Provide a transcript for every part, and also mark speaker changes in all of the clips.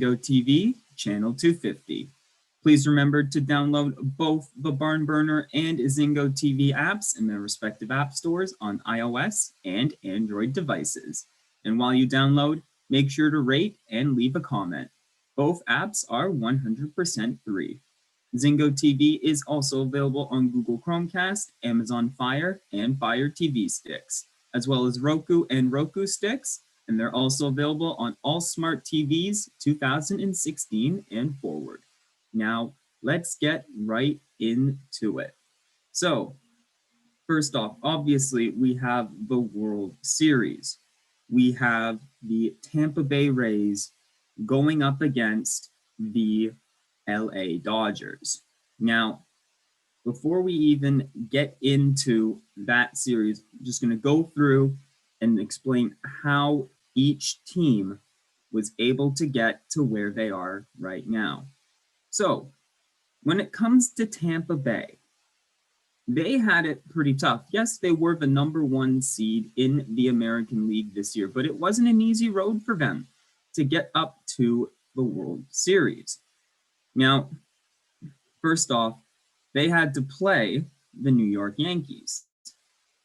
Speaker 1: Zingo TV, channel 250. Please remember to download both the BarnBurner and Zingo TV apps in their respective app stores on iOS and Android devices. And while you download, make sure to rate and leave a comment. Both apps are 100% free. Zingo TV is also available on Google Chromecast, Amazon Fire, and Fire TV sticks, as well as Roku and Roku sticks, and they're also available on all smart TVs 2016 and forward. Now, let's get right into it. So, first off, obviously, we have the World Series. We have the Tampa Bay Rays going up against the LA Dodgers. Now, before we even get into that series, I'm just going to go through and explain how each team was able to get to where they are right now. So, when it comes to Tampa Bay, they had it pretty tough. Yes, they were the #1 seed in the American League this year, but it wasn't an easy road for them to get up to the World Series. Now, first off, they had to play the New York Yankees.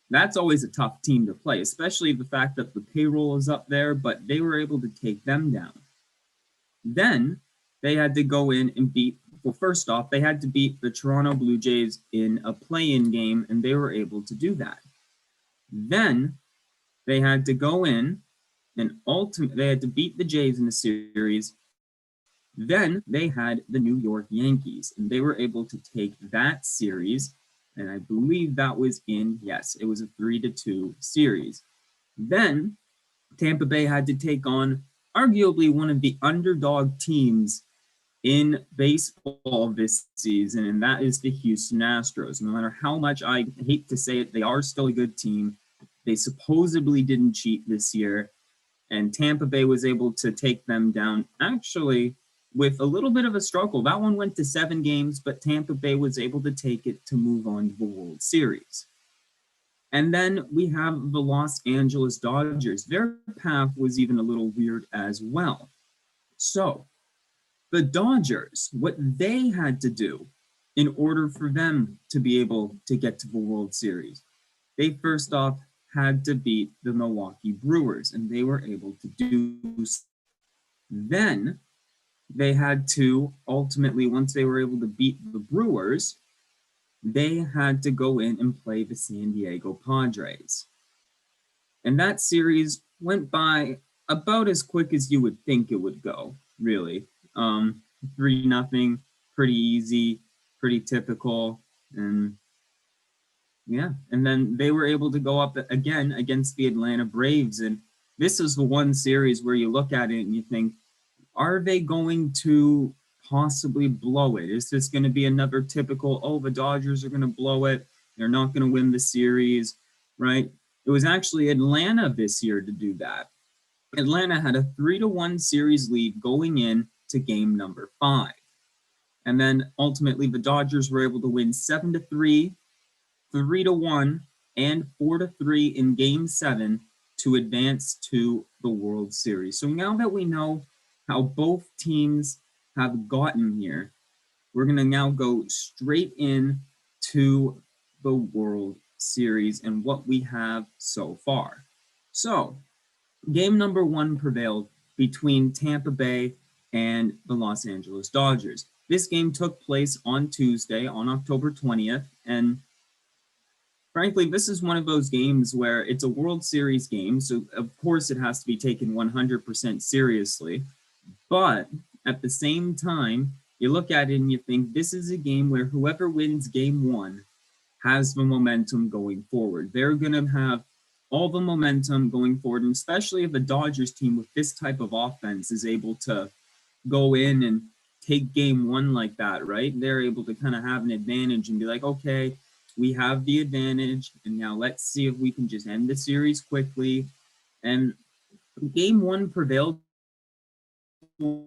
Speaker 1: That's always a tough team to play, especially the fact that the payroll is up there, but they were able to take them down. Then they had to go in and first off, they had to beat the Toronto Blue Jays in a play-in game, and they were able to do that. Then they had to go in and they had to beat the Jays in the series. Then they had the New York Yankees, and they were able to take that series, and I believe that was it was a 3-2 series. Then Tampa Bay had to take on arguably one of the underdog teams in baseball this season, and that is the Houston Astros. No matter how much I hate to say it, they are still a good team. They supposedly didn't cheat this year, and Tampa Bay was able to take them down, actually, with a little bit of a struggle. That one went to 7 games, but Tampa Bay was able to take it to move on to the World Series. And then we have the Los Angeles Dodgers. Their path was even a little weird as well. So, the Dodgers, what they had to do in order for them to be able to get to the World Series, they first off had to beat the Milwaukee Brewers, and they were able to do so. Then they had to ultimately, once they were able to beat the Brewers, they had to go in and play the San Diego Padres. And that series went by about as quick as you would think it would go, really. 3-0, pretty easy, pretty typical, and yeah. And then they were able to go up again against the Atlanta Braves, and this is the one series where you look at it and you think, are they going to possibly blow it? Is this going to be another typical, the Dodgers are going to blow it, they're not going to win the series, right? It was actually Atlanta this year to do that. Atlanta had a 3-1 series lead going in to game number 5. And then ultimately the Dodgers were able to win 7-3, 3-1, and 4-3 in game 7 to advance to the World Series. So now that we know how both teams have gotten here, we're going to now go straight in to the World Series and what we have so far. So, game number 1 prevailed between Tampa Bay and the Los Angeles Dodgers. This game took place on Tuesday, on October 20th, and frankly, this is one of those games where it's a World Series game, so of course it has to be taken 100% seriously, but at the same time, you look at it and you think this is a game where whoever wins game 1 has the momentum going forward. They're going to have all the momentum going forward, and especially if the Dodgers team with this type of offense is able to go in and take game 1 like that, right? They're able to kind of have an advantage and be like, okay, we have the advantage, and now let's see if we can just end the series quickly. And game 1 prevailed for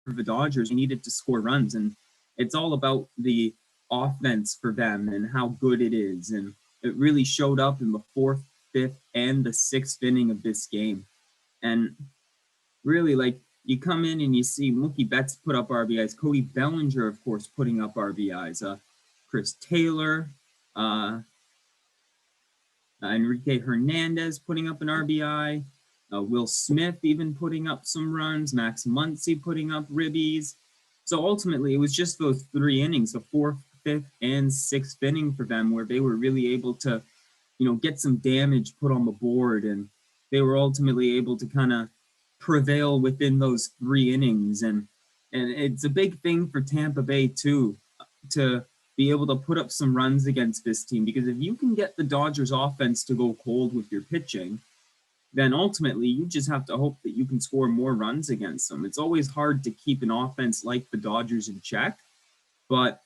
Speaker 1: the Dodgers. They needed to score runs, and it's all about the offense for them and how good it is. And it really showed up in the 4th, 5th, and the 6th inning of this game. And really, like, you come in and you see Mookie Betts put up RBIs, Cody Bellinger, of course, putting up RBIs, Chris Taylor, Enrique Hernandez putting up an RBI, Will Smith even putting up some runs, Max Muncy putting up ribbies. So ultimately, it was just those 3 innings, the 4th, 5th, and 6th inning for them, where they were really able to, get some damage put on the board, and they were ultimately able to kind of prevail within those 3 innings. And it's a big thing for Tampa Bay too, to be able to put up some runs against this team, because if you can get the Dodgers offense to go cold with your pitching, then ultimately you just have to hope that you can score more runs against them. It's always hard to keep an offense like the Dodgers in check, but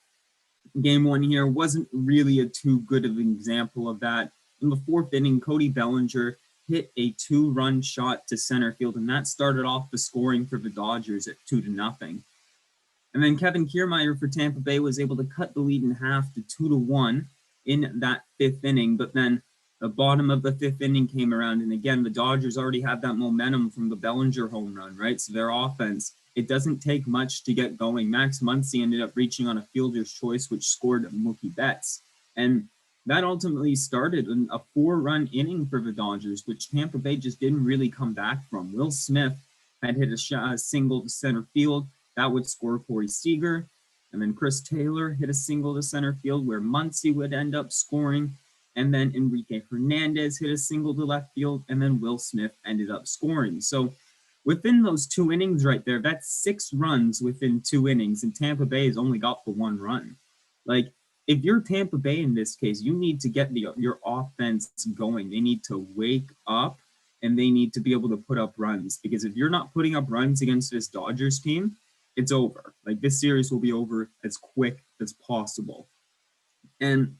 Speaker 1: game 1 here wasn't really a too good of an example of that. In the 4th inning, Cody Bellinger hit a 2-run shot to center field, and that started off the scoring for the Dodgers at 2-0. And then Kevin Kiermaier for Tampa Bay was able to cut the lead in half to 2-1 in that 5th inning. But then the bottom of the 5th inning came around, and again, the Dodgers already had that momentum from the Bellinger home run, right? So their offense, it doesn't take much to get going. Max Muncy ended up reaching on a fielder's choice, which scored Mookie Betts. And that ultimately started a 4-run inning for the Dodgers, which Tampa Bay just didn't really come back from. Will Smith had hit a single to center field. That would score Corey Seager. And then Chris Taylor hit a single to center field where Muncy would end up scoring. And then Enrique Hernandez hit a single to left field. And then Will Smith ended up scoring. So within those 2 innings right there, that's 6 runs within 2 innings. And Tampa Bay has only got the 1 run. Like, if you're Tampa Bay in this case, you need to get your offense going. They need to wake up, and they need to be able to put up runs. Because if you're not putting up runs against this Dodgers team, it's over. Like, this series will be over as quick as possible. And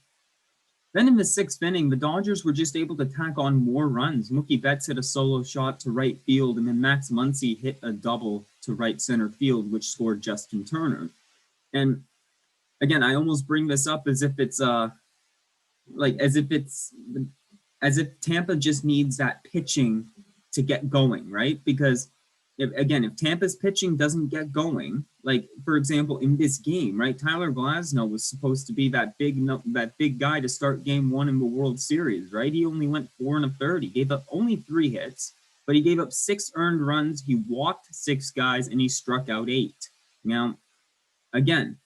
Speaker 1: then in the 6th inning, the Dodgers were just able to tack on more runs. Mookie Betts hit a solo shot to right field, and then Max Muncy hit a double to right center field, which scored Justin Turner. And again, I almost bring this up as if it's as if Tampa just needs that pitching to get going, right? Because if Tampa's pitching doesn't get going, like for example in this game, right, Tyler Glasnow was supposed to be that big guy to start game 1 in the World Series, right? He only went 4 1/3. He gave up only 3 hits, but he gave up 6 earned runs. He walked 6 guys and he struck out 8. Now, again,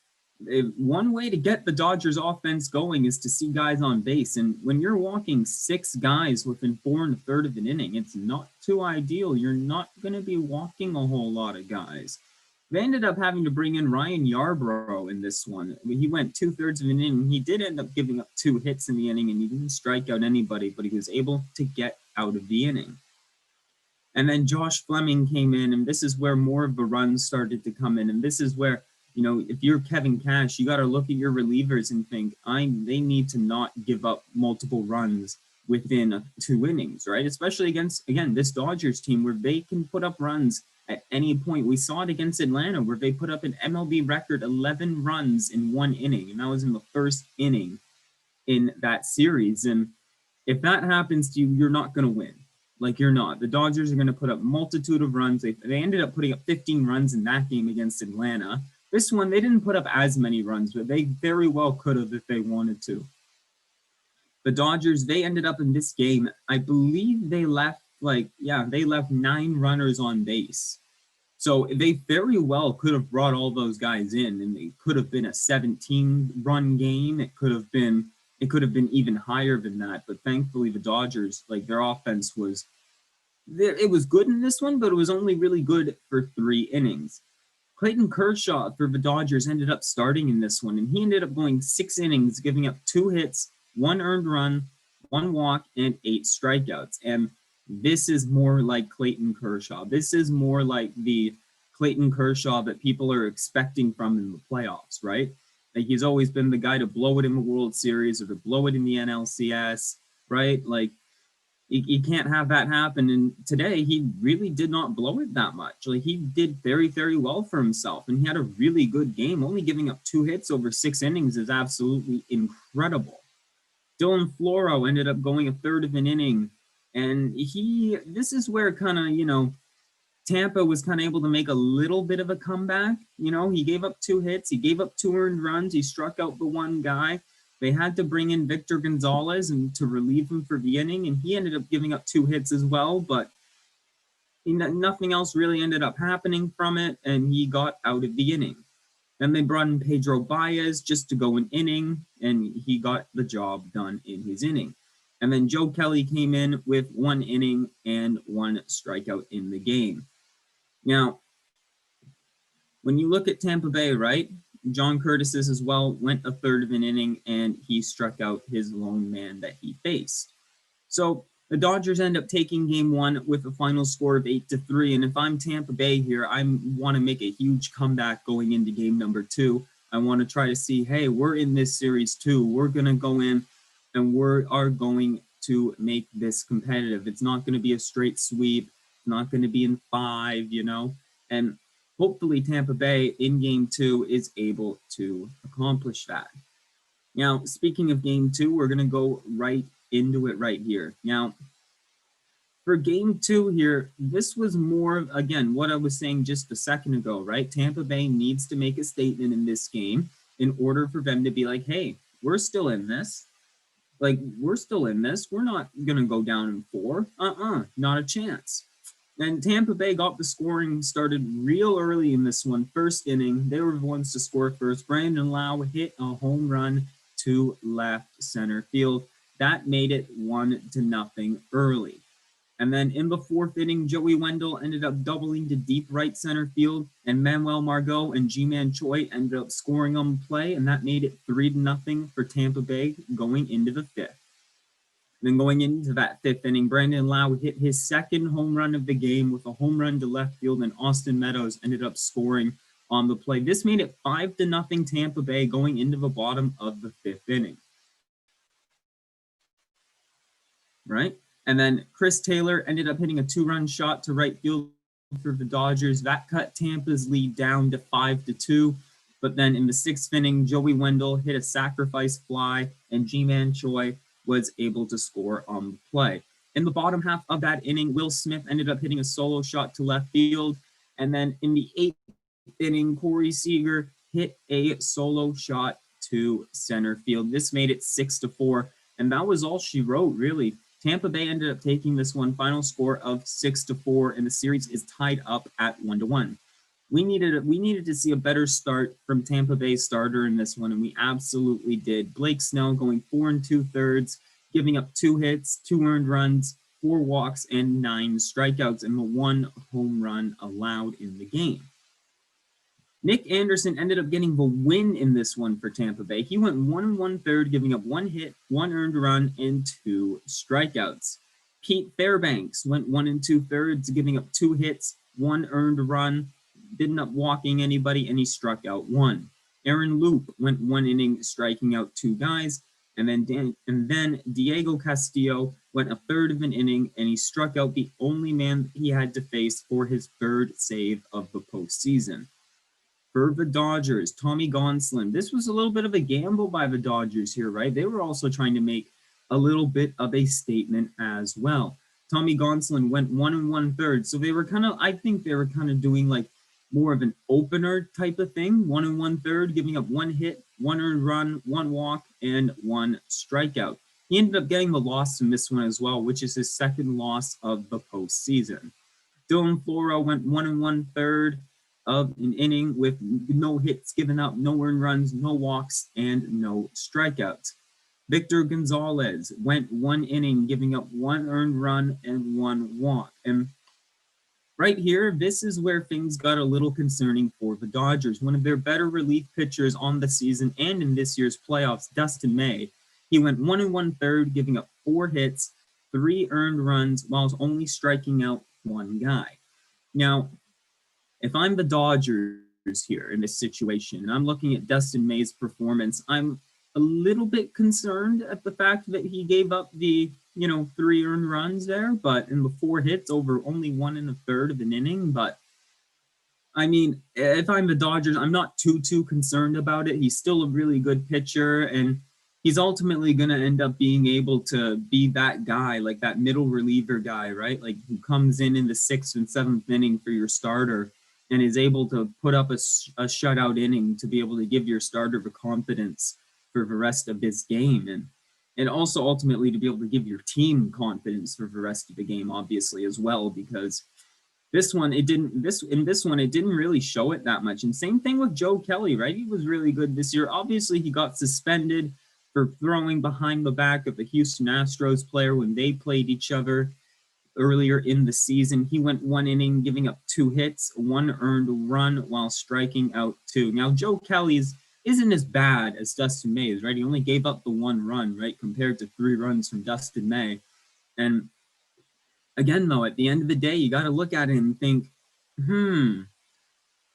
Speaker 1: one way to get the Dodgers offense going is to see guys on base. And when you're walking 6 guys within 4 1/3 of an inning, it's not too ideal. You're not going to be walking a whole lot of guys. They ended up having to bring in Ryan Yarbrough in this one. He went 2/3 of an inning. He did end up giving up 2 hits in the inning, and he didn't strike out anybody, but he was able to get out of the inning. And then Josh Fleming came in, and this is where more of the runs started to come in. And this is where, if you're Kevin Cash, you got to look at your relievers and think, they need to not give up multiple runs within 2 innings, right? Especially against, again, this Dodgers team where they can put up runs at any point. We saw it against Atlanta where they put up an MLB record 11 runs in 1 inning, and that was in the 1st inning in that series. And if that happens to you, you're not going to win. Like, you're not. The Dodgers are going to put up multitude of runs. They ended up putting up 15 runs in that game against Atlanta. This one, they didn't put up as many runs, but they very well could have if they wanted to. The Dodgers, they ended up in this game, I believe they left 9 runners on base. So they very well could have brought all those guys in, and it could have been a 17-run game. It could have been even higher than that. But thankfully, the Dodgers, their offense was good in this one, but it was only really good for 3 innings. Clayton Kershaw for the Dodgers ended up starting in this one, and he ended up going 6 innings, giving up 2 hits, 1 earned run, 1 walk, and 8 strikeouts. And this is more like Clayton Kershaw. This is more like the Clayton Kershaw that people are expecting from in the playoffs, right? Like, he's always been the guy to blow it in the World Series or to blow it in the NLCS, right? Like, you can't have that happen. And today, he really did not blow it that much. Like, he did very, very well for himself, and he had a really good game. Only giving up 2 hits over 6 innings is absolutely incredible. Dylan Floro ended up going 1/3 of an inning, and this is where kind of, Tampa was kind of able to make a little bit of a comeback. You know, he gave up 2 hits, he gave up 2 earned runs, he struck out the one guy. They had to bring in Victor Gonzalez and to relieve him for the inning, and he ended up giving up 2 hits as well, but nothing else really ended up happening from it, and he got out of the inning. Then they brought in Pedro Baez just to go an inning, and he got the job done in his inning. And then Joe Kelly came in with 1 inning and 1 strikeout in the game. Now, when you look at Tampa Bay, right, John Curtis as well went a third of an inning, and he struck out his lone man that he faced. So the Dodgers end up taking game 1 with a final score of 8-3. And if I'm Tampa Bay here, I want to make a huge comeback going into game number 2. I want to try to see, hey, we're in this series too. We're going to go in and we are going to make this competitive. It's not going to be a straight sweep. It's not going to be in 5, you know. And hopefully Tampa Bay in game 2 is able to accomplish that. Now, speaking of game 2, we're going to go right into it right here. Now, for game 2 here, this was more, again, what I was saying just a second ago, right? Tampa Bay needs to make a statement in this game in order for them to be like, hey, we're still in this. Like, we're still in this. We're not going to go down in 4. Not a chance. And Tampa Bay got the scoring started real early in this one. First inning, they were the ones to score first. Brandon Lau hit a home run to left center field. That made it 1-0 early. And then in the 4th inning, Joey Wendell ended up doubling to deep right center field, and Manuel Margot and Ji-Man Choi ended up scoring on the play, and that made it 3-0 for Tampa Bay going into the 5th. Then going into that 5th inning, Brandon Lau hit his 2nd home run of the game with a home run to left field, and Austin Meadows ended up scoring on the play. This made it 5-0 Tampa Bay going into the bottom of the 5th inning. Right? And then Chris Taylor ended up hitting a 2-run shot to right field for the Dodgers. That cut Tampa's lead down to 5-2. But then in the 6th inning, Joey Wendell hit a sacrifice fly, and Ji-Man Choi was able to score on the play. In the bottom half of that inning, Will Smith ended up hitting a solo shot to left field. And then in the 8th inning, Corey Seager hit a solo shot to center field. This made it 6-4. And that was all she wrote, really. Tampa Bay ended up taking this one, final score of 6-4, and the series is tied up at 1-1. We needed to see a better start from Tampa Bay's starter in this one, and we absolutely did. Blake Snell going 4 2/3, giving up 2 hits, 2 earned runs, 4 walks, and 9 strikeouts, and the 1 home run allowed in the game. Nick Anderson ended up getting the win in this one for Tampa Bay. He went 1 1/3, giving up 1 hit, 1 earned run, and 2 strikeouts. Pete Fairbanks went 1 2/3, giving up 2 hits, 1 earned run, didn't up walking anybody, and he struck out 1. Aaron Loop went 1 inning, striking out 2 guys, and then Diego Castillo went a third of an inning, and he struck out the only man he had to face for his 3rd save of the postseason. For the Dodgers, Tommy Gonsolin. This was a little bit of a gamble by the Dodgers here, right? They were also trying to make a little bit of a statement as well. Tommy Gonsolin went 1 1/3. So they were I think they were doing like more of an opener type of thing. 1 1/3, giving up 1 hit, 1 earned run, 1 walk, and 1 strikeout. He ended up getting the loss in this one as well, which is his 2nd loss of the postseason. Dylan Floro went 1 1/3 of an inning with no hits given up, no earned runs, no walks, and no strikeouts. Victor Gonzalez went 1 inning, giving up 1 earned run and 1 walk. And right here, this is where things got a little concerning for the Dodgers. One of their better relief pitchers on the season and in this year's playoffs, Dustin May, he went 1 1/3, giving up 4 hits, 3 earned runs, while only striking out 1 guy. Now, if I'm the Dodgers here in this situation, and I'm looking at Dustin May's performance, I'm a little bit concerned at the fact that he gave up the, 3 earned runs there, but in the 4 hits over only 1 1/3 of an inning. But I mean, if I'm the Dodgers, I'm not too concerned about it. He's still a really good pitcher, and he's ultimately going to end up being able to be that guy, like that middle reliever guy, right? Like who comes in the 6th and 7th inning for your starter and is able to put up a shutout inning to be able to give your starter the confidence for the rest of this game. And also ultimately to be able to give your team confidence for the rest of the game, obviously, as well, because this one, it didn't. This one, it didn't really show it that much. And same thing with Joe Kelly, right? He was really good this year. Obviously, he got suspended for throwing behind the back of the Houston Astros player when they played each other earlier in the season. He went 1 inning, giving up 2 hits, 1 earned run while striking out 2. Now, Joe Kelly's isn't as bad as Dustin May's, right? He only gave up the 1 run, right, compared to 3 runs from Dustin May. And again, though, at the end of the day, you got to look at it and think,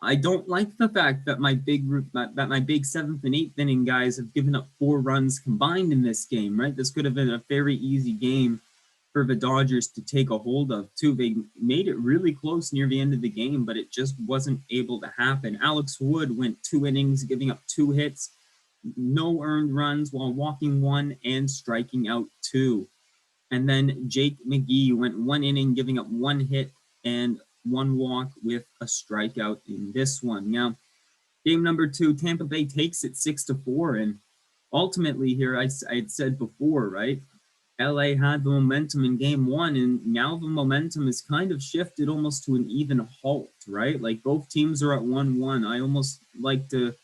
Speaker 1: I don't like the fact that my big 7th and 8th inning guys have given up 4 runs combined in this game, right? This could have been a very easy game for the Dodgers to take a hold of, too. They made it really close near the end of the game, but it just wasn't able to happen. Alex Wood went 2 innings, giving up 2 hits, no earned runs while walking 1 and striking out 2. And then Jake McGee went 1 inning, giving up 1 hit and 1 walk with a strikeout in this one. Now, game number 2, Tampa Bay takes it 6-4. And ultimately here, I had said before, right? LA had the momentum in game 1, and now the momentum is kind of shifted almost to an even halt, right? Like both teams are at 1-1. I almost like to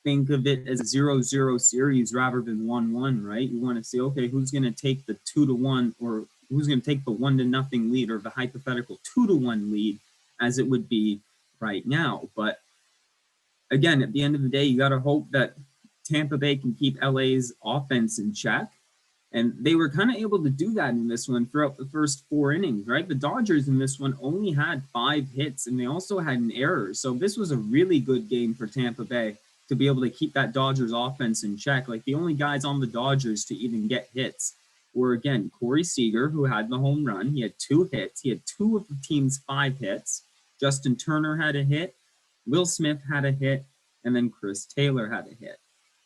Speaker 1: think of it as a 0-0 series rather than 1-1, right? You want to say, okay, who's going to take the 2-1, or who's going to take the 1-0 lead, or the hypothetical 2-1 lead, as it would be right now. But again, at the end of the day, you got to hope that Tampa Bay can keep LA's offense in check. And they were kind of able to do that in this one throughout the first 4 innings, right? The Dodgers in this one only had 5 hits, and they also had an error. So this was a really good game for Tampa Bay to be able to keep that Dodgers offense in check. Like the only guys on the Dodgers to even get hits were, again, Corey Seager, who had the home run. He had 2 hits. He had 2 of the team's 5 hits. Justin Turner had a hit. Will Smith had a hit. And then Chris Taylor had a hit.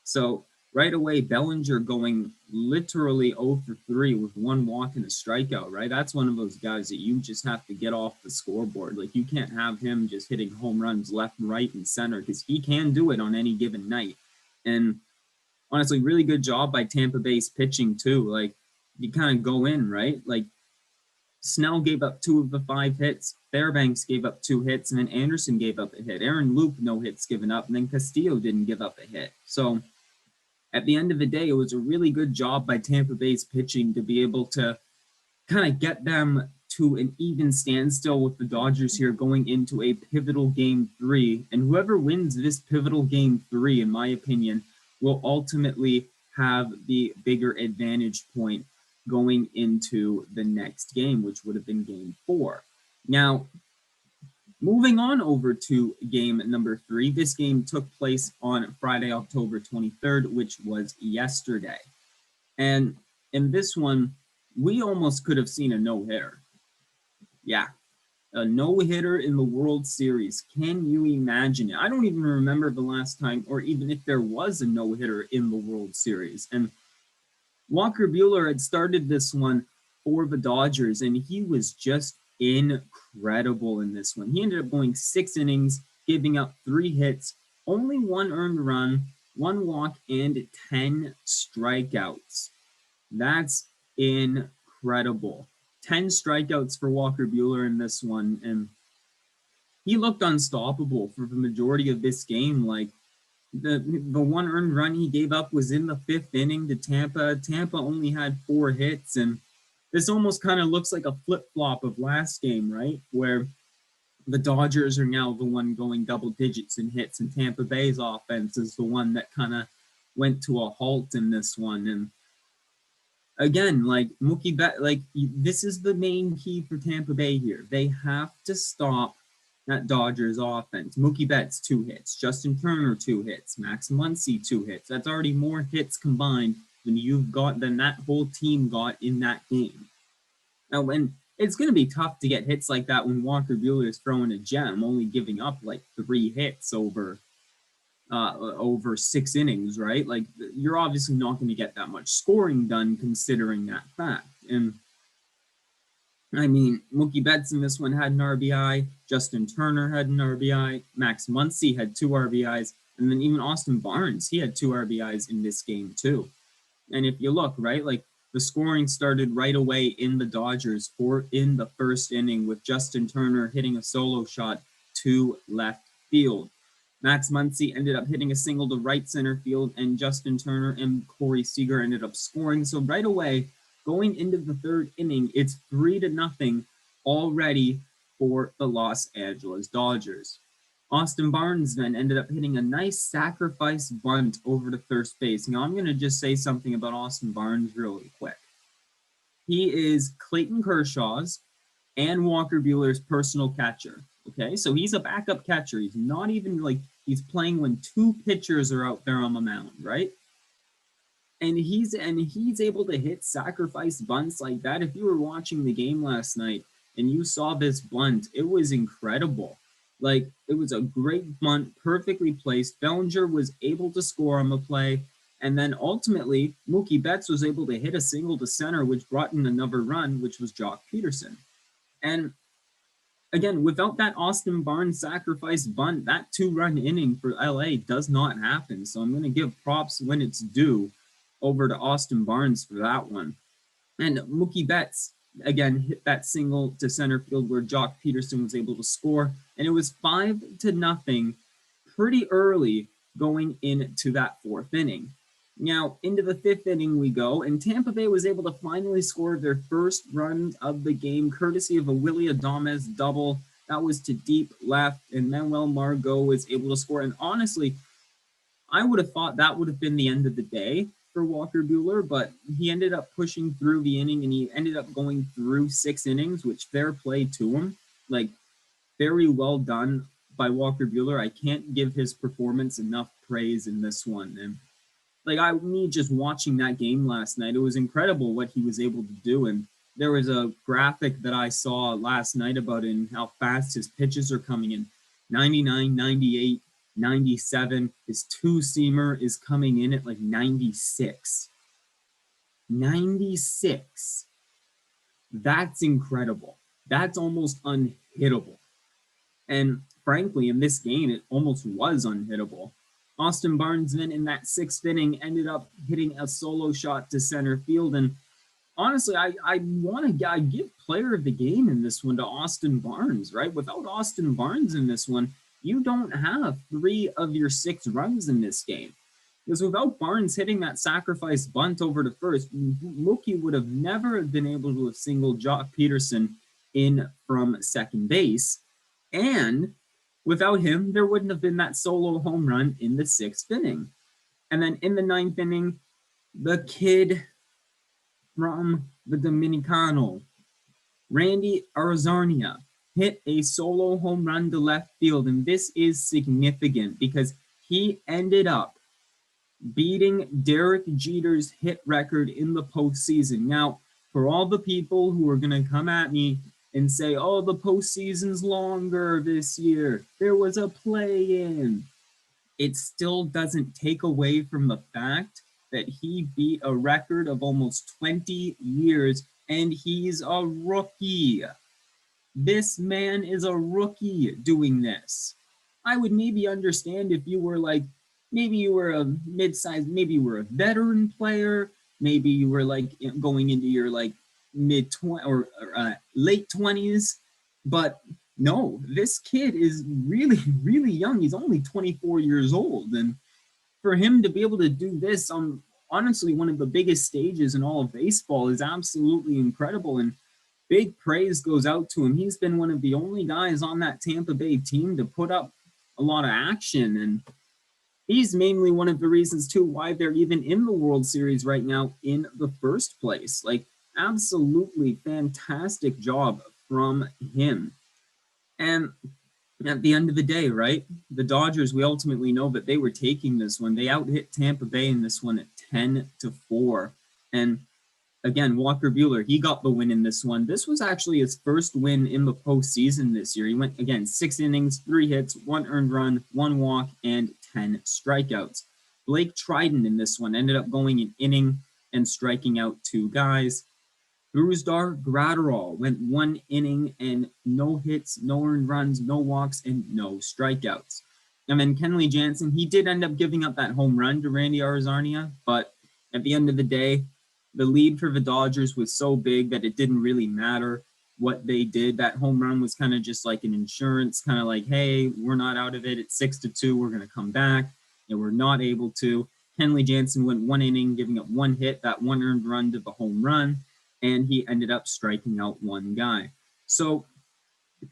Speaker 1: So right away, Bellinger going literally 0 for 3 with 1 walk and a strikeout, right? That's one of those guys that you just have to get off the scoreboard. Like you can't have him just hitting home runs left, right, and center, because he can do it on any given night. And honestly, really good job by Tampa Bay's pitching too. Like you kind of go in, right? Like Snell gave up 2 of the 5 hits. Fairbanks gave up 2 hits, and then Anderson gave up a hit. Aaron Loup, no hits given up, and then Castillo didn't give up a hit. So at the end of the day, it was a really good job by Tampa Bay's pitching to be able to kind of get them to an even standstill with the Dodgers here going into a pivotal game 3. And whoever wins this pivotal game 3, in my opinion, will ultimately have the bigger advantage point going into the next game, which would have been game 4. Now, moving on over to game number 3, this game took place on Friday, October 23rd, which was yesterday. And in this one, we almost could have seen a no-hitter. Yeah, a no-hitter in the World Series. Can you imagine it? I don't even remember the last time, or even if there was a no-hitter in the World Series. And Walker Buehler had started this one for the Dodgers, and he was just incredible in this one. He ended up going 6 innings, giving up 3 hits, only 1 earned run, 1 walk, and 10 strikeouts. That's incredible. 10 strikeouts for Walker Buehler in this one, and he looked unstoppable for the majority of this game. Like the 1 earned run he gave up was in the 5th inning to Tampa. Tampa only had 4 hits, and this almost kind of looks like a flip-flop of last game, right? Where the Dodgers are now the one going double digits in hits, and Tampa Bay's offense is the one that kind of went to a halt in this one. And again, like Mookie Betts, like this is the main key for Tampa Bay here. They have to stop that Dodgers offense. Mookie Betts, 2 hits. Justin Turner, 2 hits. Max Muncy, 2 hits. That's already more hits combined than that whole team got in that game. Now, when it's going to be tough to get hits like that when Walker Buehler is throwing a gem, only giving up like 3 hits over over 6 innings, right? Like, you're obviously not going to get that much scoring done considering that fact. And I mean, Mookie Betts in this one had an RBI, Justin Turner had an RBI, Max Muncy had 2 RBIs, and then even Austin Barnes, he had 2 RBIs in this game too. And if you look, right, like the scoring started right away in the Dodgers in the first inning with Justin Turner hitting a solo shot to left field. Max Muncy ended up hitting a single to right center field, and Justin Turner and Corey Seager ended up scoring. So right away, going into the third inning, it's 3-0 already for the Los Angeles Dodgers. Austin Barnes then ended up hitting a nice sacrifice bunt over to first base. Now, I'm going to just say something about Austin Barnes really quick. He is Clayton Kershaw's and Walker Buehler's personal catcher. Okay, so he's a backup catcher. He's not even like he's playing when 2 pitchers are out there on the mound, right? And he's able to hit sacrifice bunts like that. If you were watching the game last night and you saw this bunt, it was incredible. Like, it was a great bunt, perfectly placed. Bellinger was able to score on the play. And then ultimately, Mookie Betts was able to hit a single to center, which brought in another run, which was Jock Peterson. And again, without that Austin Barnes sacrifice bunt, that 2-run inning for LA does not happen. So I'm going to give props when it's due over to Austin Barnes for that one. And Mookie Betts, again, hit that single to center field where Jock Peterson was able to score. And it was 5-0 pretty early going into that 4th inning. Now, into the 5th inning we go, and Tampa Bay was able to finally score their first run of the game, courtesy of a Willy Adames double. That was to deep left, and Manuel Margot was able to score. And honestly, I would have thought that would have been the end of the day for Walker Buehler, but he ended up pushing through the inning, and he ended up going through 6 innings, which fair play to him. Like, very well done by Walker Buehler. I can't give his performance enough praise in this one. And like me just watching that game last night, it was incredible what he was able to do. And there was a graphic that I saw last night about in how fast his pitches are coming in. 99, 98, 97. His 2-seamer is coming in at like 96. 96. That's incredible. That's almost unhittable. And frankly, in this game, it almost was unhittable. Austin Barnes then in that 6th inning ended up hitting a solo shot to center field. And honestly, I want to give player of the game in this one to Austin Barnes, right? Without Austin Barnes in this one, you don't have 3 of your 6 runs in this game. Because without Barnes hitting that sacrifice bunt over to first, Mookie would have never been able to have singled Jock Peterson in from second base. And without him, there wouldn't have been that solo home run in the 6th inning. And then in the 9th inning, the kid from the Dominicano, Randy Arozarena, hit a solo home run to left field. And this is significant because he ended up beating Derek Jeter's hit record in the postseason. Now, for all the people who are going to come at me and say, oh, the postseason's longer this year, there was a play-in, it still doesn't take away from the fact that he beat a record of almost 20 years, and he's a rookie. This man is a rookie doing this. I would maybe understand if you were like, maybe you were a mid-sized, maybe you were a veteran player, maybe you were like going into your like mid-20s or late 20s, but no, this kid is really, really young. He's only 24 years old, and for him to be able to do this on honestly one of the biggest stages in all of baseball is absolutely incredible, and big praise goes out to him. He's been one of the only guys on that Tampa Bay team to put up a lot of action, and he's mainly one of the reasons too why they're even in the World Series right now in the first place. Like, absolutely fantastic job from him. And at the end of the day, right, the Dodgers, we ultimately know that they were taking this one. They out-hit Tampa Bay in this one at 10-4. And Again, Walker Buehler, he got the win in this one. This was actually his first win in the postseason this year. He went, again, 6 innings, 3 hits, 1 earned run, 1 walk, and 10 strikeouts. Blake Triton in this one ended up going an inning and striking out 2 guys. Brusdar Graterol went 1 inning and no hits, no earned runs, no walks, and no strikeouts. And then Kenley Jansen, he did end up giving up that home run to Randy Arozarena, but at the end of the day, the lead for the Dodgers was so big that it didn't really matter what they did. That home run was kind of just like an insurance, kind of like, hey, we're not out of it. It's 6-2. We're going to come back. And we're not able to. Kenley Jansen went 1 inning, giving up 1 hit, that 1 earned run to the home run, and he ended up striking out 1 guy. So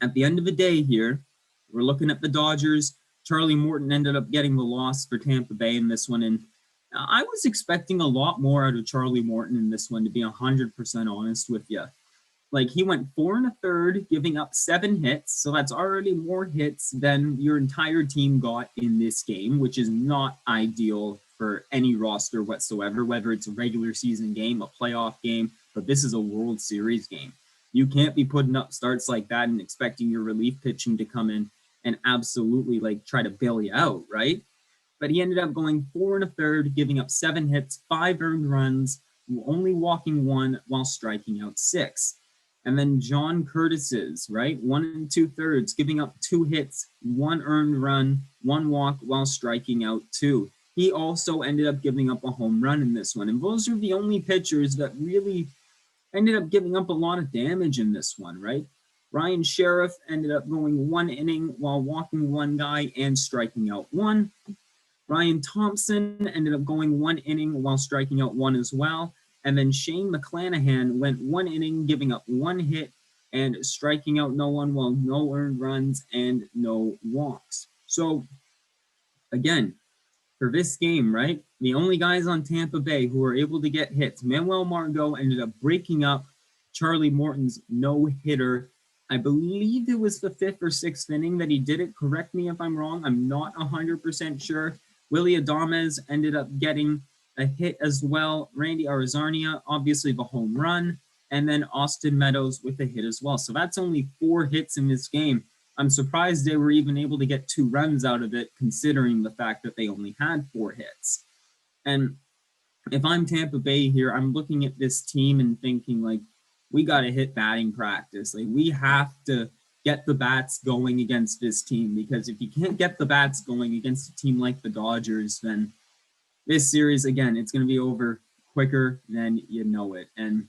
Speaker 1: at the end of the day here, we're looking at the Dodgers. Charlie Morton ended up getting the loss for Tampa Bay in this one, and I was expecting a lot more out of Charlie Morton in this one, to be 100% honest with you. Like, he went 4 1/3, giving up 7 hits, so that's already more hits than your entire team got in this game, which is not ideal for any roster whatsoever, whether it's a regular season game, a playoff game, but this is a World Series game. You can't be putting up starts like that and expecting your relief pitching to come in and absolutely like try to bail you out, right? But he ended up going 4 1/3, giving up 7 hits, 5 earned runs, only walking 1 while striking out 6. And then John Curtis's, right, 1 2/3, giving up 2 hits, 1 earned run, 1 walk while striking out 2. He also ended up giving up a home run in this one. And those are the only pitchers that really ended up giving up a lot of damage in this one, right? Ryan Sheriff ended up going 1 inning while walking 1 guy and striking out 1. Ryan Thompson ended up going 1 inning while striking out 1 as well. And then Shane McClanahan went 1 inning, giving up 1 hit and striking out no one, while no earned runs and no walks. So again, for this game, right, the only guys on Tampa Bay who were able to get hits, Manuel Margot ended up breaking up Charlie Morton's no-hitter. I believe it was the 5th or 6th inning that he did it. Correct me if I'm wrong. I'm not 100% sure. Willie Adames ended up getting a hit as well. Randy Arozarena, obviously the home run, and then Austin Meadows with a hit as well. So that's only 4 hits in this game. I'm surprised they were even able to get 2 runs out of it, considering the fact that they only had 4 hits. And if I'm Tampa Bay here, I'm looking at this team and thinking, like, we got to hit batting practice. Like, we have to get the bats going against this team, because if you can't get the bats going against a team like the Dodgers, then this series, again, it's going to be over quicker than you know it. And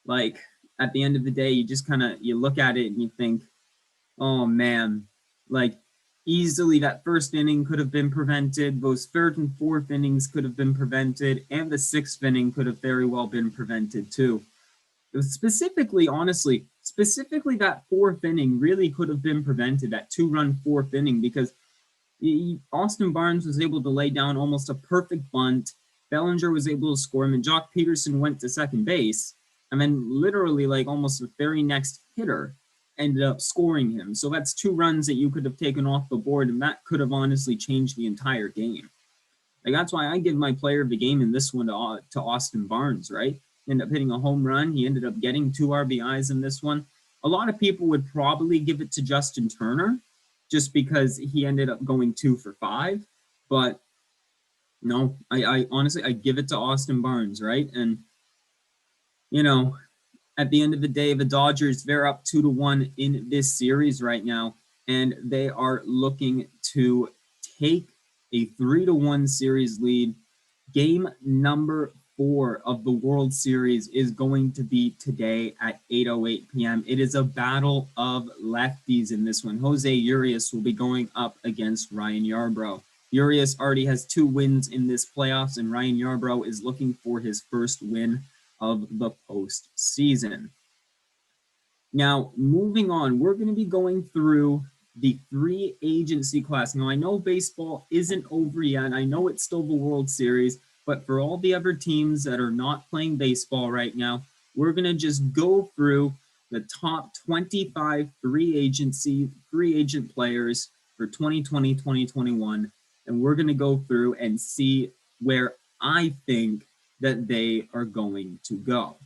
Speaker 1: like, at the end of the day, you just kind of, you look at it and you think, oh man, like, easily that first inning could have been prevented. Those 3rd and 4th innings could have been prevented, and the 6th inning could have very well been prevented too. It was specifically, honestly, that 4th inning really could have been prevented, that 2-run 4th inning, because Austin Barnes was able to lay down almost a perfect bunt. Bellinger was able to score him, and Jock Peterson went to second base, and then literally, like, almost the very next hitter ended up scoring him. So that's 2 runs that you could have taken off the board, and that could have honestly changed the entire game. Like, that's why I give my player of the game in this one to Austin Barnes, right? He ended up hitting a home run. He ended up getting 2 RBIs in this one. A lot of people would probably give it to Justin Turner, just because he ended up going 2 for 5. But no, I honestly, I give it to Austin Barnes, right? And, you know, at the end of the day, the Dodgers, they're up 2-1 in this series right now, and they are looking to take a 3-1 series lead. Game number 4 of the World Series is going to be today at 8:08 p.m. It is a battle of lefties in this one. Jose Urias will be going up against Ryan Yarbrough. Urias already has 2 wins in this playoffs, and Ryan Yarbrough is looking for his first win of the postseason. Now, moving on, we're going to be going through the free agency class. Now, I know baseball isn't over yet. I know it's still the World Series, but for all the other teams that are not playing baseball right now, we're going to just go through the top 25 free agent players for 2020, 2021, and we're going to go through and see where I think that they are going to go.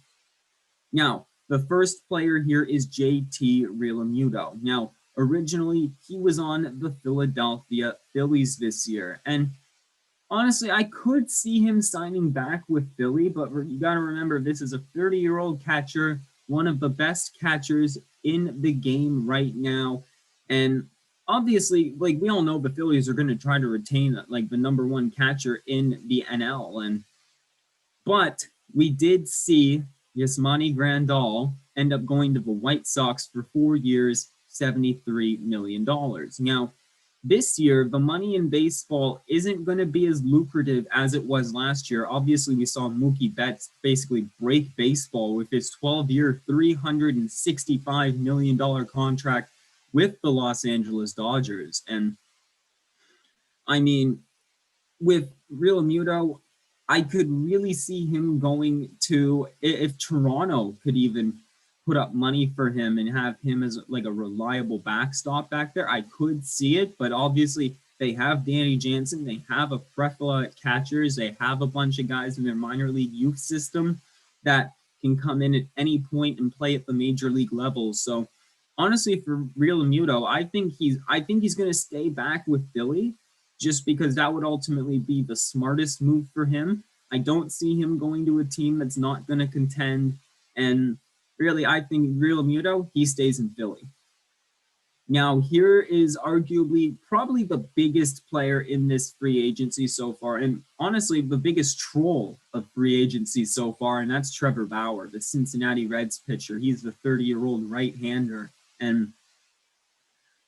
Speaker 1: Now, the first player here is JT Realmuto. Now, originally, he was on the Philadelphia Phillies this year, and honestly, I could see him signing back with Philly, but you got to remember this is a 30-year-old catcher, one of the best catchers in the game right now. And obviously, like we all know, the Phillies are going to try to retain like the number one catcher in the NL. But we did see Yasmani Grandal end up going to the White Sox for 4 years, $73 million. Now, this year, the money in baseball isn't going to be as lucrative as it was last year. Obviously, we saw Mookie Betts basically break baseball with his 12-year, $365 million contract with the Los Angeles Dodgers. And I mean, with Realmuto, I could really see him going to, if Toronto could even put up money for him and have him as like a reliable backstop back there, I could see it. But obviously, they have Danny Jansen, they have a plethora of catchers, they have a bunch of guys in their minor league youth system that can come in at any point and play at the major league level. So honestly, for Realmuto, I think he's going to stay back with Philly just because that would ultimately be the smartest move for him. I don't see him going to a team that's not going to contend. And really, I think Realmuto, he stays in Philly. Now, here is arguably probably the biggest player in this free agency so far, and honestly, the biggest troll of free agency so far, and that's Trevor Bauer, the Cincinnati Reds pitcher. He's the 30-year-old right-hander, and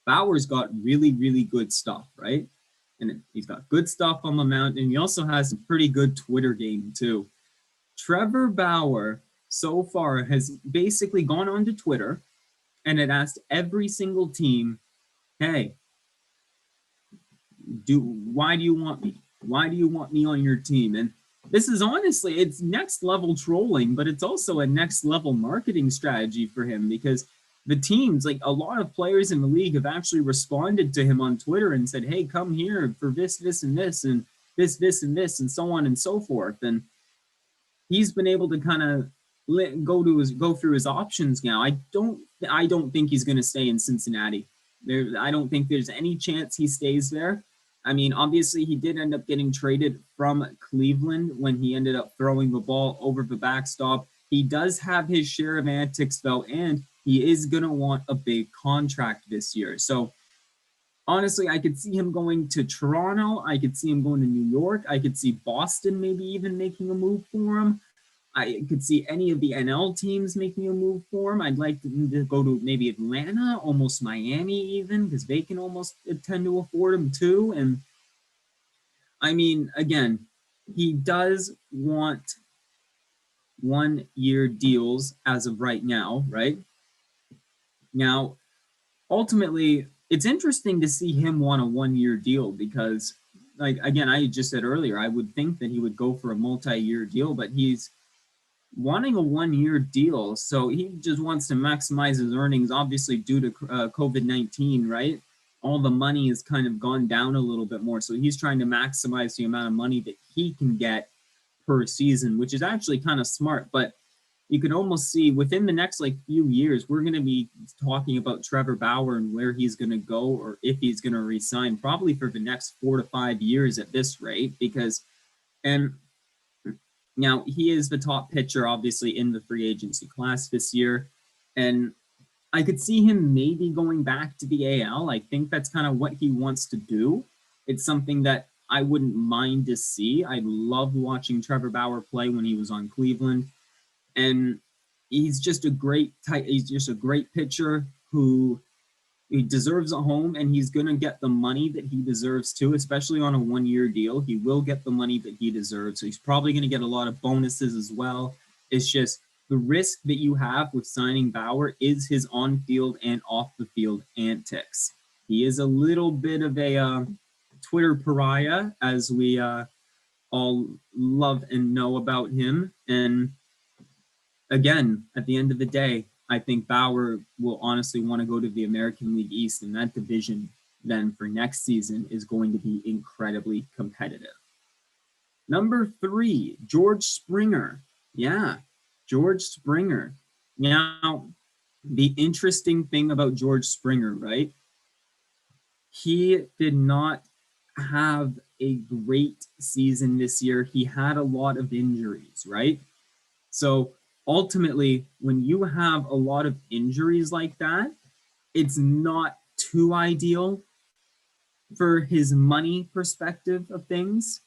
Speaker 1: Bauer's got really, really good stuff, right? And he's got good stuff on the mound, and he also has a pretty good Twitter game, too. Trevor Bauer, so far, has basically gone onto Twitter and had asked every single team, hey, why do you want me? Why do you want me on your team? And this is honestly, it's next level trolling, but it's also a next level marketing strategy for him because the teams, like a lot of players in the league have actually responded to him on Twitter and said, hey, come here for this, this, and this, and this, and this, and so on and so forth. And he's been able to kind of go through his options now. I don't think he's going to stay in Cincinnati. I don't think there's any chance he stays there. I mean, obviously, he did end up getting traded from Cleveland when he ended up throwing the ball over the backstop. He does have his share of antics, though, and he is going to want a big contract this year. So, honestly, I could see him going to Toronto. I could see him going to New York. I could see Boston maybe even making a move for him. I could see any of the NL teams making a move for him. I'd like to go to maybe Atlanta, almost Miami even, because they can almost tend to afford him too. And I mean, again, he does want 1 year deals as of right now, right? Now, ultimately, it's interesting to see him want a 1 year deal because, like, again, I just said earlier, I would think that he would go for a multi-year deal, but he's wanting a 1 year deal. So he just wants to maximize his earnings, obviously due to COVID-19, right? All the money has kind of gone down a little bit more. So he's trying to maximize the amount of money that he can get per season, which is actually kind of smart. But you can almost see within the next like few years, we're going to be talking about Trevor Bauer and where he's going to go or if he's going to resign probably for the next 4 to 5 years at this rate, because, and now he is the top pitcher, obviously, in the free agency class this year. And I could see him maybe going back to the AL. I think that's kind of what he wants to do. It's something that I wouldn't mind to see. I loved watching Trevor Bauer play when he was on Cleveland. And he's just a great pitcher who he deserves a home, and he's going to get the money that he deserves too, especially on a 1 year deal. He will get the money that he deserves. So he's probably going to get a lot of bonuses as well. It's just the risk that you have with signing Bauer is his on-field and off-the-field antics. He is a little bit of a Twitter pariah, as we all love and know about him. And again, at the end of the day, I think Bauer will honestly want to go to the American League East, and that division then for next season is going to be incredibly competitive. Number 3, George Springer. Yeah, George Springer. Now, the interesting thing about George Springer, right? He did not have a great season this year. He had a lot of injuries, right? So ultimately, when you have a lot of injuries like that, it's not too ideal for his money perspective of things.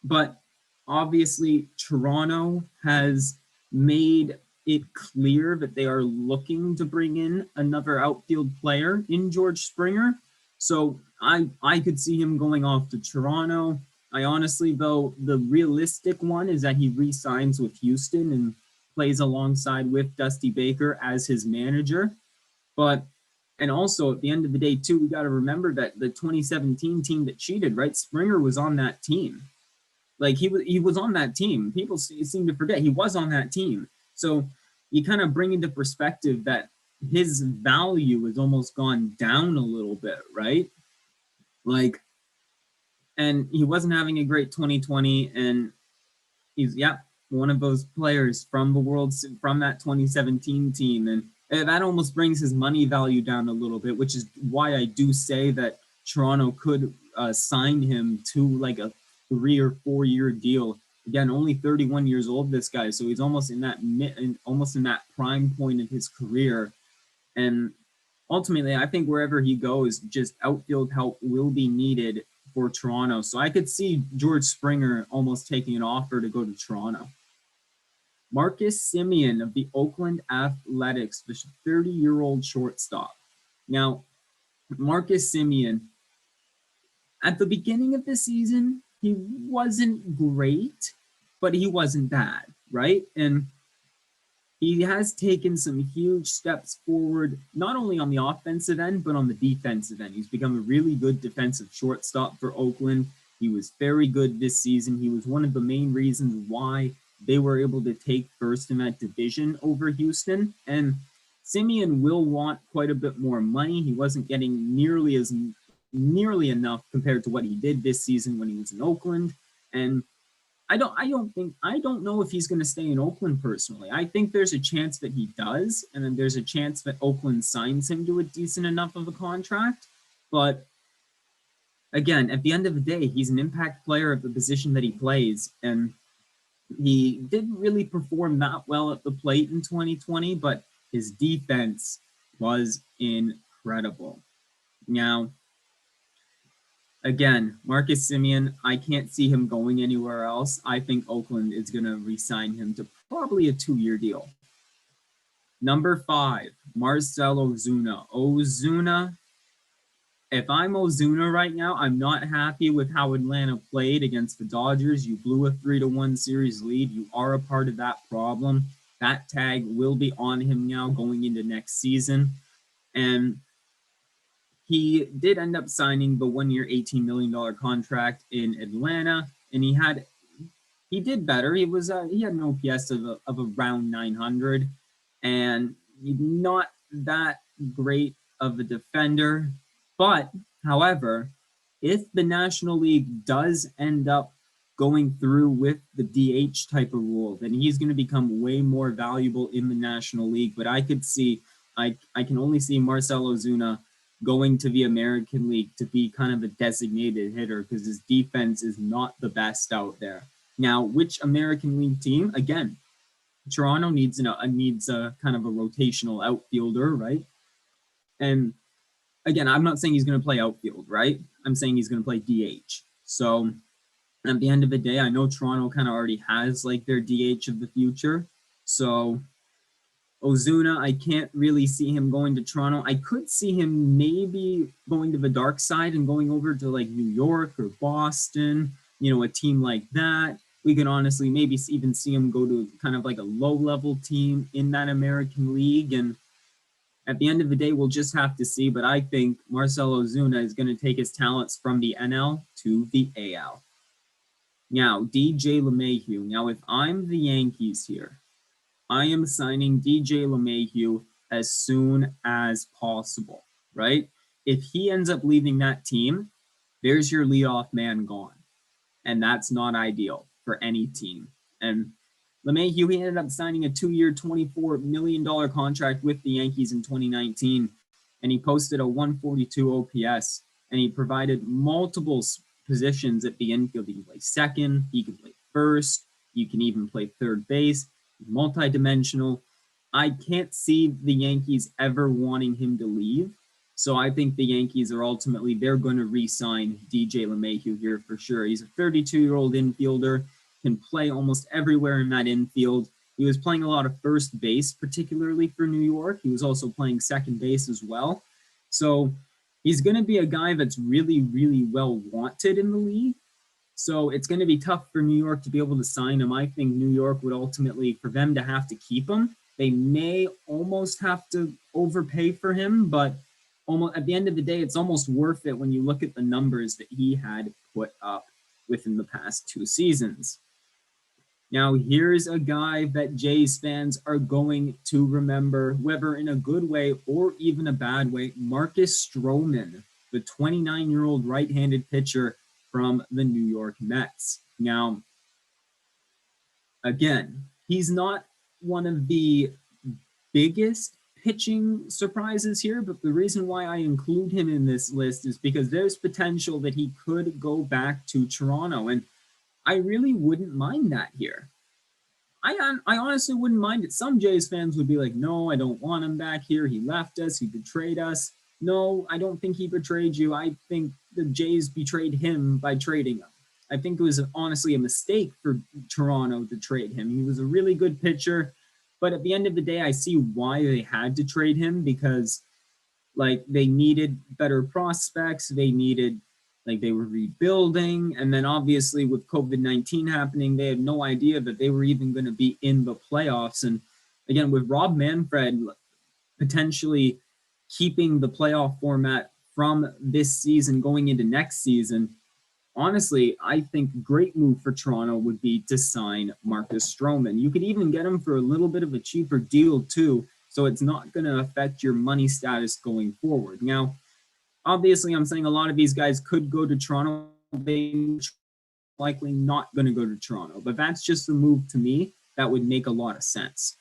Speaker 1: But obviously, Toronto has made it clear that they are looking to bring in another outfield player in George Springer. So I could see him going off to Toronto. I honestly, though, the realistic one is that he re-signs with Houston and plays alongside with Dusty Baker as his manager. But and also at the end of the day, too, we got to remember that the 2017 team that cheated, right? Springer was on that team. Like he was on that team. People seem to forget he was on that team. So you kind of bring into perspective that his value has almost gone down a little bit, right? Like, and he wasn't having a great 2020, and he's one of those players from from that 2017 team, and that almost brings his money value down a little bit, which is why I do say that Toronto could sign him to like a 3 or 4 year deal. Again, only 31 years old, this guy, so he's almost in that prime point of his career. And ultimately, I think wherever he goes, just outfield help will be needed for Toronto. So I could see George Springer almost taking an offer to go to Toronto. Marcus Semien of the Oakland Athletics, the 30-year-old shortstop. Now, Marcus Semien, at the beginning of the season, he wasn't great, but he wasn't bad, right? And he has taken some huge steps forward, not only on the offensive end, but on the defensive end. He's become a really good defensive shortstop for Oakland. He was very good this season. He was one of the main reasons why they were able to take first in that division over Houston. And Semien will want quite a bit more money. He wasn't getting nearly enough compared to what he did this season when he was in Oakland. And I don't know if he's going to stay in Oakland personally. I think there's a chance that he does, and then there's a chance that Oakland signs him to a decent enough of a contract. But again, at the end of the day, he's an impact player at the position that he plays, and he didn't really perform that well at the plate in 2020, but his defense was incredible. Now, again, Marcus Semien, I can't see him going anywhere else. I think Oakland is going to re-sign him to probably a 2-year deal. Number 5, Marcell Ozuna. Ozuna, if I'm Ozuna right now, I'm not happy with how Atlanta played against the Dodgers. You blew a 3-1 series lead. You are a part of that problem. That tag will be on him now going into next season. And he did end up signing the 1-year, $18 million contract in Atlanta, and he did better. He had an OPS of around 900, and not that great of a defender. But, however, if the National League does end up going through with the DH type of rule, then he's going to become way more valuable in the National League. But I can only see Marcell Ozuna going to the American League to be kind of a designated hitter because his defense is not the best out there. Now, which American League team? Again, Toronto needs a kind of a rotational outfielder, right? And again, I'm not saying he's going to play outfield, right? I'm saying he's going to play DH. So at the end of the day, I know Toronto kind of already has like their DH of the future. So Ozuna, I can't really see him going to Toronto. I could see him maybe going to the dark side and going over to like New York or Boston, a team like that. We could honestly maybe even see him go to kind of like a low-level team in that American League. And at the end of the day, we'll just have to see. But I think Marcell Ozuna is going to take his talents from the NL to the AL. Now, DJ LeMahieu. Now, if I'm the Yankees here, I am signing DJ LeMahieu as soon as possible, right? If he ends up leaving that team, there's your leadoff man gone. And that's not ideal. for any team. And LeMahieu, he ended up signing a 2-year, $24 million contract with the Yankees in 2019, and he posted a 142 OPS, and he provided multiple positions at the infield. He can play second, he can play first, you can even play third base, multi-dimensional. I can't see the Yankees ever wanting him to leave. So I think the Yankees are ultimately, they're going to re-sign DJ LeMahieu here for sure. He's a 32-year-old infielder, can play almost everywhere in that infield. He was playing a lot of first base, particularly for New York. He was also playing second base as well. So he's going to be a guy that's really, really well wanted in the league. So it's going to be tough for New York to be able to sign him. I think New York would ultimately, for them to have to keep him, they may almost have to overpay for him, but almost at the end of the day, it's almost worth it when you look at the numbers that he had put up within the past 2 seasons. Now, here's a guy that Jays fans are going to remember, whether in a good way or even a bad way, Marcus Stroman, the 29-year-old right-handed pitcher from the New York Mets. Now, again, he's not one of the biggest pitching surprises here, but the reason why I include him in this list is because there's potential that he could go back to Toronto, and I really wouldn't mind that here. I honestly wouldn't mind it. Some Jays fans would be like, no, I don't want him back here. He left us. He betrayed us. No, I don't think he betrayed you. I think the Jays betrayed him by trading him. I think it was honestly a mistake for Toronto to trade him. He was a really good pitcher, but at the end of the day, I see why they had to trade him, because like they needed better prospects. They needed, like they were rebuilding. And then obviously with COVID-19 happening, they had no idea that they were even going to be in the playoffs. And again, with Rob Manfred potentially keeping the playoff format from this season going into next season, honestly, I think great move for Toronto would be to sign Marcus Stroman. You could even get him for a little bit of a cheaper deal too, so it's not going to affect your money status going forward. Now, obviously, I'm saying a lot of these guys could go to Toronto. They're likely not going to go to Toronto, but that's just a move to me that would make a lot of sense.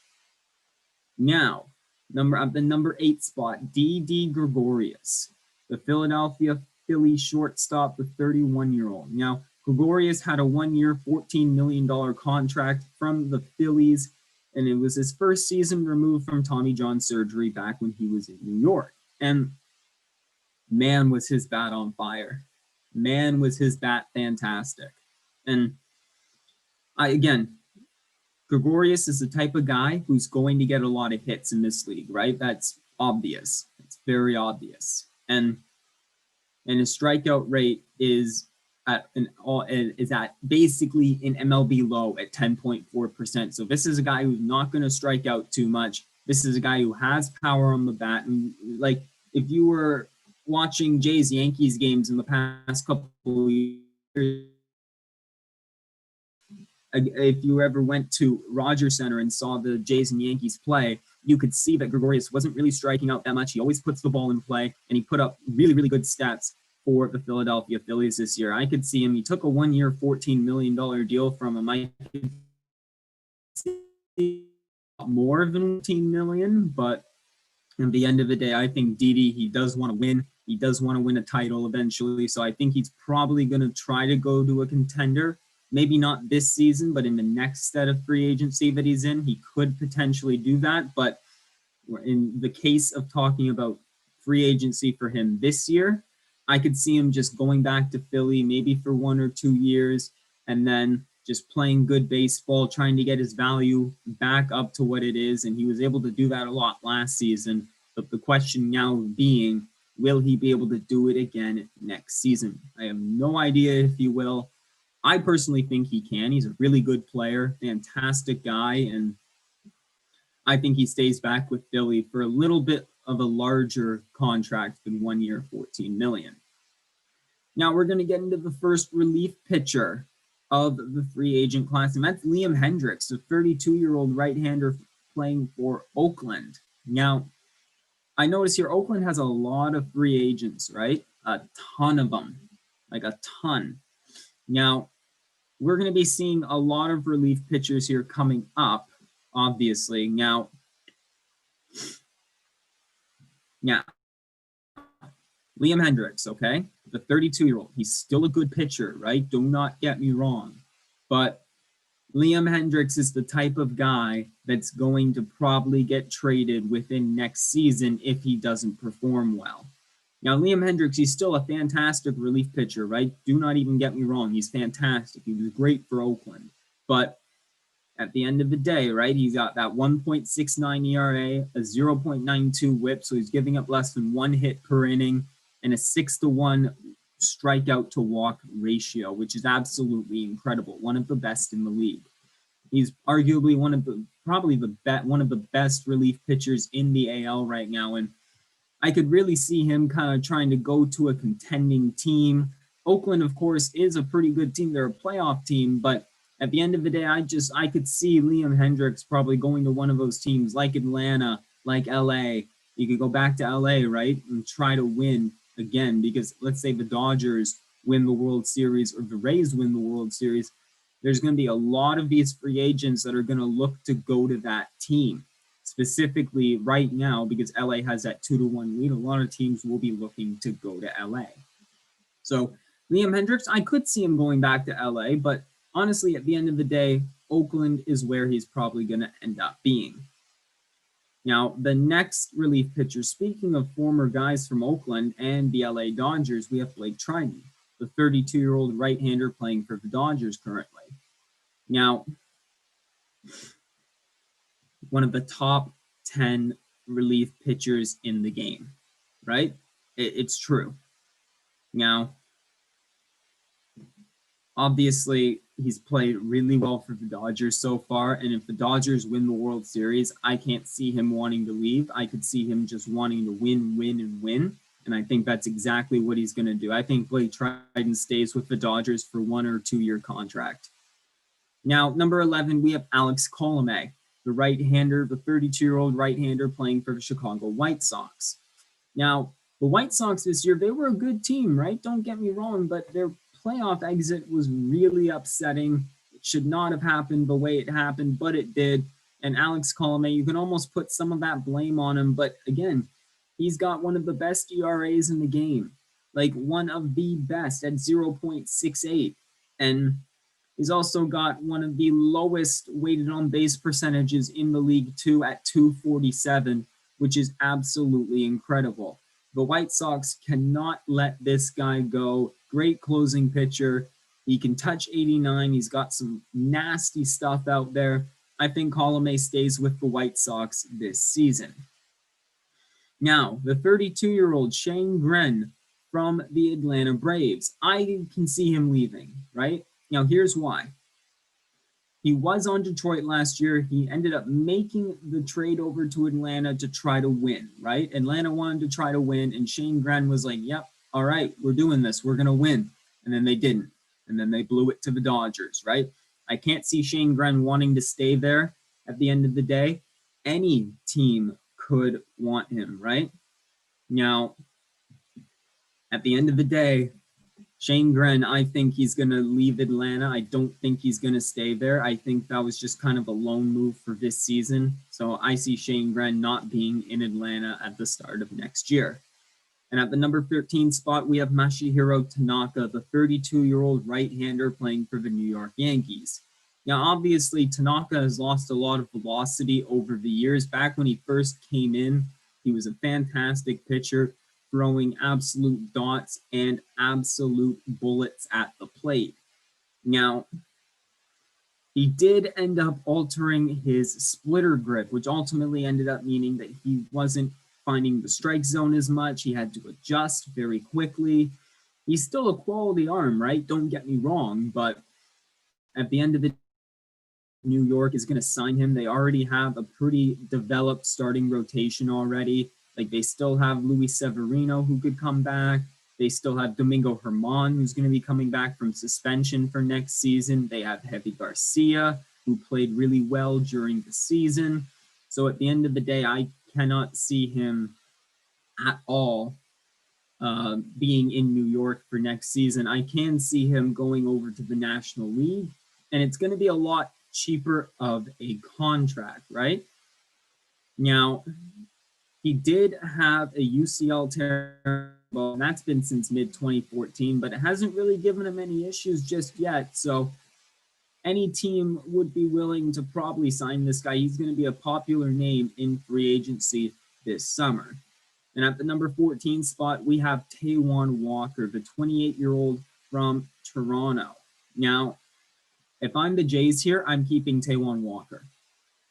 Speaker 1: Now, the number 8 spot, Didi Gregorius, the Philadelphia Phillies shortstop, the 31-year-old. Now, Gregorius had a 1-year, $14 million contract from the Phillies, and it was his first season removed from Tommy John surgery back when he was in New York. And man, was his bat on fire. Man, was his bat fantastic. And Gregorius is the type of guy who's going to get a lot of hits in this league, right? That's obvious. It's very obvious. And his strikeout rate is at basically an MLB low at 10.4%. So this is a guy who's not going to strike out too much. This is a guy who has power on the bat. And like, if you were watching Jays Yankees games in the past couple of years, if you ever went to Rogers Center and saw the Jays and Yankees play, you could see that Gregorius wasn't really striking out that much. He always puts the ball in play, and he put up really, really good stats for the Philadelphia Phillies this year. I could see him. He took a 1-year, $14 million deal from him. I could see more than $14 million, but at the end of the day, I think Didi, he does want to win. He does want to win a title eventually. So I think he's probably going to try to go to a contender. Maybe not this season, but in the next set of free agency that he's in, he could potentially do that. But in the case of talking about free agency for him this year, I could see him just going back to Philly, maybe for 1 or 2 years, and then just playing good baseball, trying to get his value back up to what it is. And he was able to do that a lot last season. But the question now being, will he be able to do it again next season? I have no idea if he will. I personally think he can. He's a really good player, fantastic guy, and I think he stays back with Philly for a little bit of a larger contract than 1 year, $14 million. Now we're going to get into the first relief pitcher of the free agent class, and that's Liam Hendriks, a 32-year-old right-hander playing for Oakland. Now, I notice here Oakland has a lot of free agents, right? A ton of them, like a ton. Now, we're going to be seeing a lot of relief pitchers here coming up, obviously. Now, Liam Hendriks, okay? The 32-year-old. He's still a good pitcher, right? Do not get me wrong. But Liam Hendriks is the type of guy that's going to probably get traded within next season if he doesn't perform well. Now, Liam Hendriks, he's still a fantastic relief pitcher, right? Do not even get me wrong. He's fantastic. He was great for Oakland. But at the end of the day, right, he's got that 1.69 ERA, a 0.92 whip, so he's giving up less than 1 hit per inning, and a 6-to-1 strikeout to walk ratio, which is absolutely incredible. One of the best in the league. He's arguably one of the best relief pitchers in the AL right now, and I could really see him kind of trying to go to a contending team. Oakland, of course, is a pretty good team. They're a playoff team, but at the end of the day, I could see Liam Hendriks probably going to one of those teams like Atlanta, like LA. You could go back to LA, right, and try to win again, because let's say the Dodgers win the World Series or the Rays win the World Series, there's going to be a lot of these free agents that are going to look to go to that team. Specifically right now, because LA has that 2-to-1 lead, a lot of teams will be looking to go to LA. So Liam Hendriks, I could see him going back to LA, but honestly, at the end of the day, Oakland is where he's probably going to end up being. Now, the next relief pitcher, speaking of former guys from Oakland and the LA Dodgers, we have Blake Trinan, the 32-year-old right-hander playing for the Dodgers currently. Now, one of the top 10 relief pitchers in the game, right? It's true. Now, obviously, he's played really well for the Dodgers so far, and if the Dodgers win the World Series, I can't see him wanting to leave. I could see him just wanting to win, and I think that's exactly what he's going to do. I think Blake Trinan stays with the Dodgers for 1 or 2 year contract. Now, number 11, we have Alex Colomé, the right-hander, the 32-year-old right-hander playing for the Chicago White Sox. Now, the White Sox this year, they were a good team, right? Don't get me wrong, but their playoff exit was really upsetting. It should not have happened the way it happened, but it did. And Alex Colomé, you can almost put some of that blame on him, but again, he's got one of the best ERAs in the game, like one of the best at 0.68. And he's also got one of the lowest weighted on base percentages in the league too at 247, which is absolutely incredible. The White Sox cannot let this guy go. Great closing pitcher. He can touch 89. He's got some nasty stuff out there. I think Colomé stays with the White Sox this season. Now, the 32-year-old Shane Gren from the Atlanta Braves. I can see him leaving, right? Now, here's why. He was on Detroit last year. He ended up making the trade over to Atlanta to try to win, right? Atlanta wanted to try to win, and Shane Gren was like, yep, all right, we're doing this. We're going to win. And then they didn't. And then they blew it to the Dodgers, right? I can't see Shane Gren wanting to stay there at the end of the day. Any team could want him, right? Now, at the end of the day, Shane Gren, I think he's going to leave Atlanta. I don't think he's going to stay there. I think that was just kind of a lone move for this season. So I see Shane Gren not being in Atlanta at the start of next year. And at the number 13 spot, we have Masahiro Tanaka, the 32-year-old right-hander playing for the New York Yankees. Now, obviously, Tanaka has lost a lot of velocity over the years. Back when he first came in, he was a fantastic pitcher, throwing absolute dots and absolute bullets at the plate. Now, he did end up altering his splitter grip, which ultimately ended up meaning that he wasn't finding the strike zone as much. He had to adjust very quickly. He's still a quality arm, right? Don't get me wrong, but at the end of the day, New York is going to sign him. They already have a pretty developed starting rotation already. Like, they still have Luis Severino who could come back. They still have Domingo Germán, who's going to be coming back from suspension for next season. They have Heavy Garcia, who played really well during the season. So at the end of the day, I cannot see him at all being in New York for next season. I can see him going over to the National League, and it's going to be a lot cheaper of a contract, right? Now, he did have a UCL tear, and that's been since mid 2014, but it hasn't really given him any issues just yet. So any team would be willing to probably sign this guy. He's going to be a popular name in free agency this summer. And at the number 14 spot, we have Taijuan Walker, the 28-year-old from Toronto. Now, if I'm the Jays here, I'm keeping Taijuan Walker.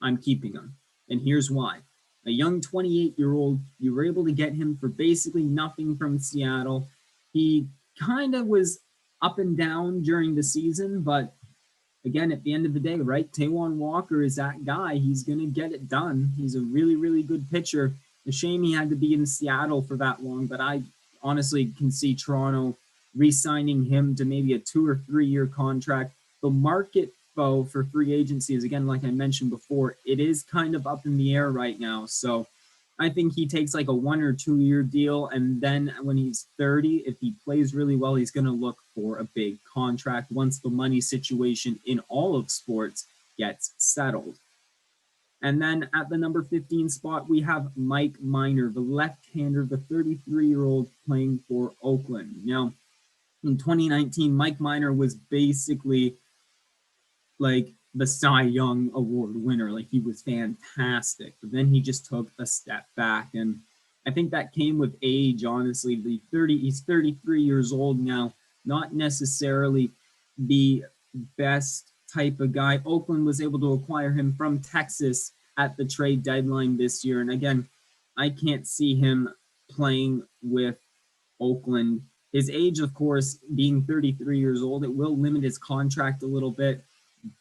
Speaker 1: I'm keeping him. And here's why. A young 28-year-old, you were able to get him for basically nothing from Seattle. He kind of was up and down during the season, but again, at the end of the day, right, Taijuan Walker is that guy. He's going to get it done. He's a really, really good pitcher. A shame he had to be in Seattle for that long, but I honestly can see Toronto re-signing him to maybe a 2 or 3 year contract. The market, though, for free agency is, again, like I mentioned before, it is kind of up in the air right now. So I think he takes like a 1 or 2 year deal. And then when he's 30, if he plays really well, he's going to look for a big contract once the money situation in all of sports gets settled. And then at the number 15 spot, we have Mike Minor, the left-hander, the 33-year-old playing for Oakland. Now, in 2019, Mike Minor was basically like the Cy Young Award winner. Like, he was fantastic. But then he just took a step back. And I think that came with age, honestly. He's 33 years old now, not necessarily the best type of guy. Oakland was able to acquire him from Texas at the trade deadline this year. And again, I can't see him playing with Oakland. His age, of course, being 33 years old, it will limit his contract a little bit,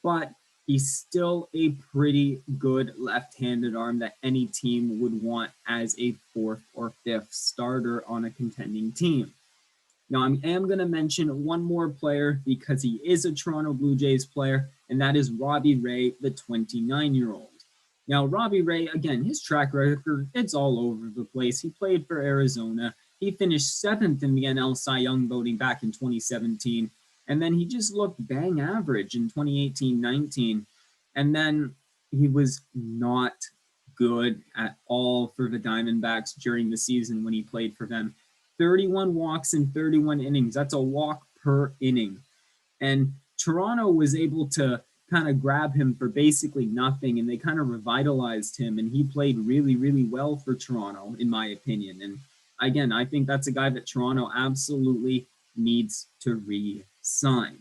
Speaker 1: but he's still a pretty good left-handed arm that any team would want as a 4th or 5th starter on a contending team. Now, I am going to mention one more player because he is a Toronto Blue Jays player, and that is Robbie Ray, the 29-year-old. Now, Robbie Ray, again, his track record, it's all over the place. He played for Arizona. He finished 7th in the NL Cy Young voting back in 2017. And then he just looked bang average in 2018-19. And then he was not good at all for the Diamondbacks during the season when he played for them. 31 walks in 31 innings. That's a walk per inning. And Toronto was able to kind of grab him for basically nothing, and they kind of revitalized him, and he played really, really well for Toronto, in my opinion. And again, I think that's a guy that Toronto absolutely needs to re-sign.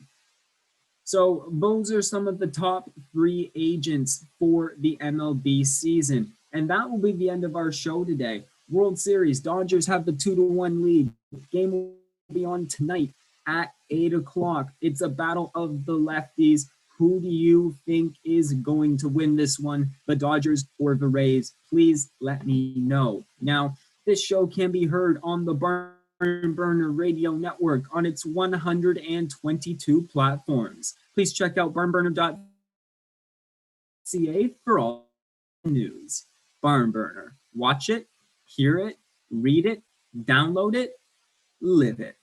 Speaker 1: So those are some of the top free agents for the MLB season. And that will be the end of our show today. World Series, Dodgers have the 2-1 lead. Game will be on tonight at 8 o'clock. It's a battle of the lefties. Who do you think is going to win this one, the Dodgers or the Rays? Please let me know. Now, this show can be heard on the BarnBurner Radio Network on its 122 platforms. Please check out barnburner.ca for all news. BarnBurner. Watch it, hear it, read it, download it, live it.